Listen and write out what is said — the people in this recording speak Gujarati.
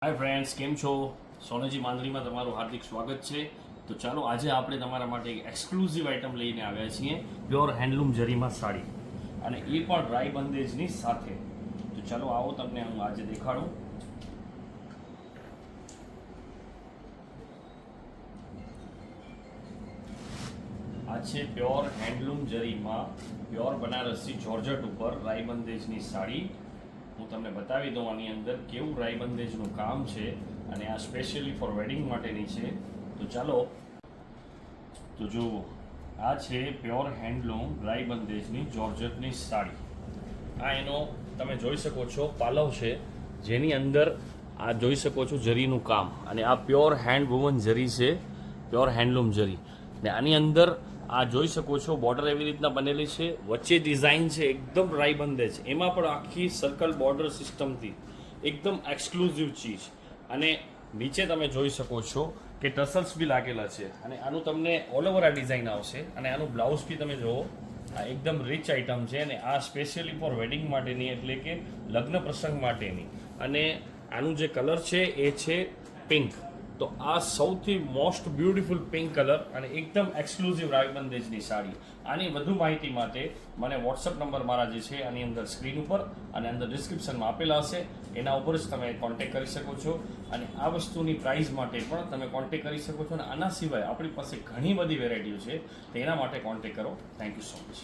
હાય ફ્રેન્ડ્સ, કેમ છો? સોનેજી માંદરીમાં તમારું હાર્દિક સ્વાગત છે. તો ચાલો આજે આપણે તમારા માટે એક એક્સક્લુઝિવ આઇટમ લઈને આવ્યા છીએ, પ્યોર હેન્ડલૂમ જરીમાં સાડી, અને એ પણ ડ્રાય બંદેજની સાથે. તો ચાલો આવો, તમને હું આજે દેખાડું. આ છે પ્યોર હેન્ડલૂમ જરીમાં પ્યોર બનારસી જોર્જટ ઉપર રાઈ બંદેજની સાડી. હું તમને બતાવી દઉં આની અંદર કેવું રાઈ બંદેજનું કામ છે, અને આ સ્પેશિયલી ફોર વેડિંગ માટેની છે. તો ચાલો, તો જુઓ, આ છે પ્યોર હેન્ડલૂમ રાઈ બંદેજની જોર્જટની સાડી. આ એનો તમે જોઈ શકો છો પાલવ છે, જેની અંદર આ જોઈ શકો છો જરીનું કામ, અને આ પ્યોર હેન્ડ વુવન જરી છે, પ્યોર હેન્ડલૂમ જરી. ને આની અંદર આ જોઈ શકો છો બોર્ડર એવી રીતના બનેલી છે, વચ્ચે ડિઝાઇન છે એકદમ રાઈ બંદેજ, એમાં પણ આખી સર્કલ બોર્ડર સિસ્ટમથી એકદમ એક્સક્લુઝિવ ચીજ. અને નીચે તમે જોઈ શકો છો કે ટસલ્સ બી લાગેલા છે, અને આનું તમને ઓલ ઓવર આ ડિઝાઇન આવશે. અને આનું બ્લાઉઝ બી તમે જુઓ, આ એકદમ રિચ આઇટમ છે, અને આ સ્પેશિયલી ફોર વેડિંગ માટેની, એટલે કે લગ્ન પ્રસંગ માટેની. અને આનું જે કલર છે એ છે પિંક. તો આ સૌથી મોસ્ટ બ્યુટિફુલ પિંક કલર અને એકદમ એક્સક્લુઝિવ રાઈ બંદેજની સાડી. આની વધુ માહિતી માટે મને વોટ્સઅપ નંબર મારા જે છે આની અંદર સ્ક્રીન ઉપર અને અંદર ડિસ્ક્રિપ્શનમાં આપેલા હશે, એના ઉપર જ તમે કોન્ટેક્ટ કરી શકો છો. અને આ વસ્તુની પ્રાઇસ માટે પણ તમે કોન્ટેક્ટ કરી શકો છો. અને આના સિવાય આપણી પાસે ઘણી બધી વેરાયટીઓ છે, તો એના માટે કોન્ટેક્ટ કરો. Thank you so much.